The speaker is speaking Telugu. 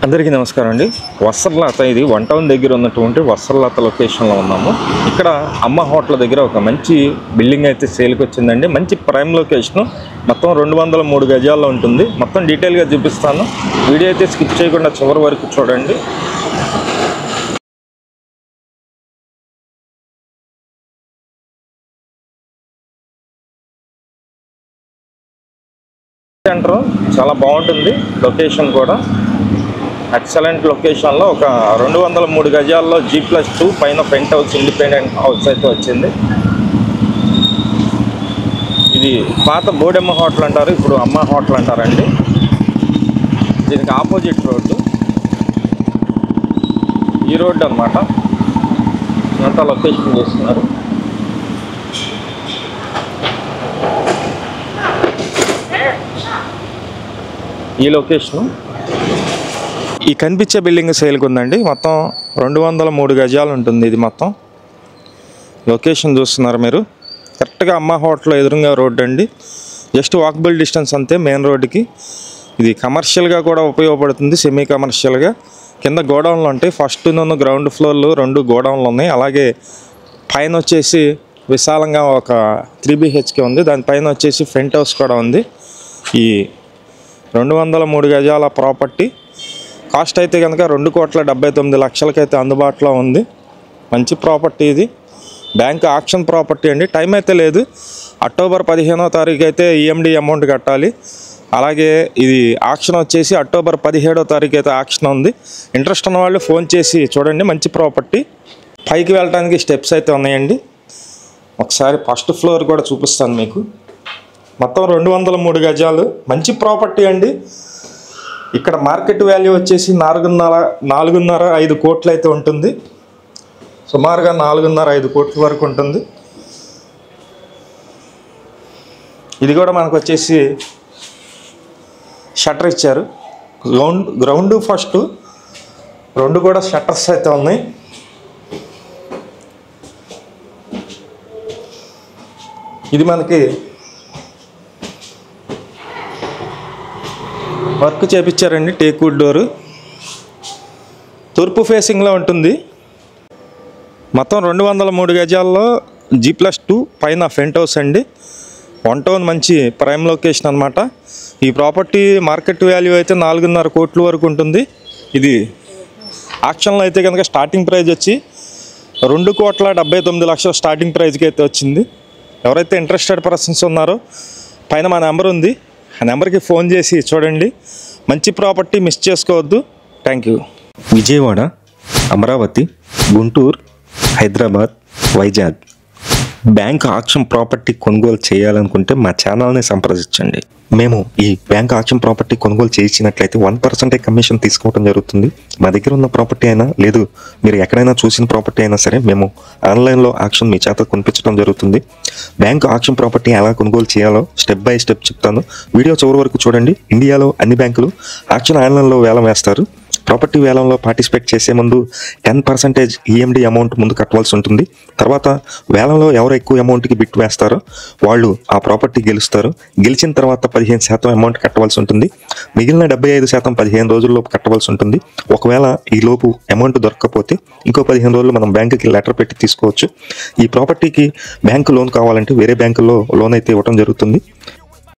అందరికీ నమస్కారం అండి. వస్త్రలత ఇది వన్ టౌన్ దగ్గర ఉన్నటువంటి వస్త్రలత లొకేషన్లో ఉన్నాము. ఇక్కడ అమ్మ హోటల్ దగ్గర ఒక మంచి బిల్డింగ్ అయితే సేల్కి వచ్చిందండి. మంచి ప్రైమ్ లొకేషను, మొత్తం 203 గజాల్లో ఉంటుంది. మొత్తం డీటెయిల్గా చూపిస్తాను. వీడియో అయితే స్కిప్ చేయకుండా చివరి వరకు చూడండి. సెంటర్ చాలా బాగుంటుంది, లొకేషన్ కూడా ఎక్సలెంట్ లొకేషన్లో ఒక 203 గజాల్లో G+2 పైన పెంట్ హౌస్, ఇండిపెండెంట్ హౌస్ అయితే వచ్చింది. ఇది పాత బోడెమ్మ హోటల్ అంటారు, ఇప్పుడు అమ్మ హోటల్ అంటారండి. దీనికి ఆపోజిట్ రోడ్డు, ఈ రోడ్డు అనమాట. ఇదంతా లొకేషన్ చేస్తున్నారు. ఈ లొకేషను, ఈ కనిపించే బిల్డింగ్ సేల్కి ఉందండి. మొత్తం 203 గజాలు ఉంటుంది. ఇది మొత్తం లొకేషన్ చూస్తున్నారు మీరు. కరెక్ట్గా అమ్మ హోటల్ ఎదురుగా రోడ్డు అండి. జస్ట్ వాకబుల్ డిస్టెన్స్ అంతే మెయిన్ రోడ్డుకి. ఇది కమర్షియల్గా కూడా ఉపయోగపడుతుంది, సెమీ కమర్షియల్గా. కింద గోడౌన్లు ఉంటాయి. ఫస్ట్ నన్ను గ్రౌండ్ ఫ్లోర్లు 2 గోడౌన్లు ఉన్నాయి. అలాగే పైన వచ్చేసి విశాలంగా ఒక 3 BHK ఉంది. దానిపైన వచ్చేసి ఫ్రంట్ హౌస్ కూడా ఉంది. ఈ 203 గజాల ప్రాపర్టీ కాస్ట్ అయితే కనుక 2,79,00,000 అయితే అందుబాటులో ఉంది. మంచి ప్రాపర్టీ ఇది. బ్యాంక్ ఆక్షన్ ప్రాపర్టీ అండి. టైం అయితే లేదు. అక్టోబర్ 15వ తారీఖు అయితే EMD అమౌంట్ కట్టాలి. అలాగే ఇది ఆక్షన్ వచ్చేసి అక్టోబర్ 17వ తారీఖు అయితే ఆక్షన్ ఉంది. ఇంట్రెస్ట్ ఉన్న వాళ్ళు ఫోన్ చేసి చూడండి. మంచి ప్రాపర్టీ. పైకి వెళ్ళడానికి స్టెప్స్ అయితే ఉన్నాయండి. ఒకసారి ఫస్ట్ ఫ్లోర్ కూడా చూపిస్తాను మీకు. మొత్తం 203 గజాలు, మంచి ప్రాపర్టీ అండి. ఇక్కడ మార్కెట్ వాల్యూ వచ్చేసి 4.5 కోట్లు అయితే ఉంటుంది. సుమారుగా 4.5 కోట్ల వరకు ఉంటుంది. ఇది కూడా మనకు వచ్చేసి షట్టర్ ఇచ్చారు. గ్రౌండ్ ఫస్ట్ 2 కూడా షట్టర్స్ అయితే ఉన్నాయి. ఇది మనకి వర్క్ చేపించారండి. టేక్వుడ్ డోరు, తూర్పు ఫేసింగ్లో ఉంటుంది. మొత్తం 203 గజాల్లో G+2 పైన ఫ్రంట్ హౌస్ అండి. వన్ టౌన్ మంచి ప్రైమ్ లొకేషన్ అనమాట. ఈ ప్రాపర్టీ మార్కెట్ వాల్యూ అయితే 4.5 కోట్ల వరకు ఉంటుంది. ఇది ఆక్షన్లో అయితే కనుక స్టార్టింగ్ ప్రైస్ వచ్చి 2,79,00,000 స్టార్టింగ్ ప్రైస్కి అయితే వచ్చింది. ఎవరైతే ఇంట్రెస్టెడ్ పర్సన్స్ ఉన్నారో పైన మా నెంబర్ ఉంది, ఆ నెంబర్కి ఫోన్ చేసి చూడండి. మంచి ప్రాపర్టీ మిస్ చేసుకోవద్దు. Thank you. Vijayawada, Amaravati, Guntur, Hyderabad, Vizag bank auction property కొనుగోలు చేయాలనుకుంటే మా ఛానల్ని సంప్రదించండి. మేము ఈ బ్యాంక్ ఆక్షన్ ప్రాపర్టీ కొనుగోలు చేయించినట్లయితే 1% కమిషన్ తీసుకోవడం జరుగుతుంది. మా దగ్గర ఉన్న ప్రాపర్టీ అయినా లేదు, మీరు ఎక్కడైనా చూసిన ప్రాపర్టీ అయినా సరే మేము ఆన్లైన్లో ఆక్షన్ మీ చేత కొనిపించడం జరుగుతుంది. బ్యాంక్ ఆక్షన్ ప్రాపర్టీ ఎలా కొనుగోలు చేయాలో స్టెప్ బై స్టెప్ చెప్తాను. వీడియో చివరి వరకు చూడండి. ఇండియాలో అన్ని బ్యాంకులు ఆక్షన్ ఆన్లైన్లో వేలం వేస్తారు. ప్రాపర్టీ వేలంలో పార్టిసిపేట్ చేసే ముందు 10% EMD అమౌంట్ ముందు కట్టవలసి ఉంటుంది. తర్వాత వేలంలో ఎవరు ఎక్కువ అమౌంట్కి బిట్ వేస్తారో వాళ్ళు ఆ ప్రాపర్టీ గెలుస్తారు. గెలిచిన తర్వాత 15% అమౌంట్ కట్టవలసి ఉంటుంది. మిగిలిన 75% 15 రోజుల్లోపు కట్టవలసి ఉంటుంది. ఒకవేళ ఈ లోపు అమౌంట్ దొరకకపోతే ఇంకో 15 రోజులు మనం బ్యాంకుకి లెటర్ పెట్టి తీసుకోవచ్చు. ఈ ప్రాపర్టీకి బ్యాంకు లోన్ కావాలంటే వేరే బ్యాంకుల్లో లోన్ అయితే ఇవ్వడం జరుగుతుంది.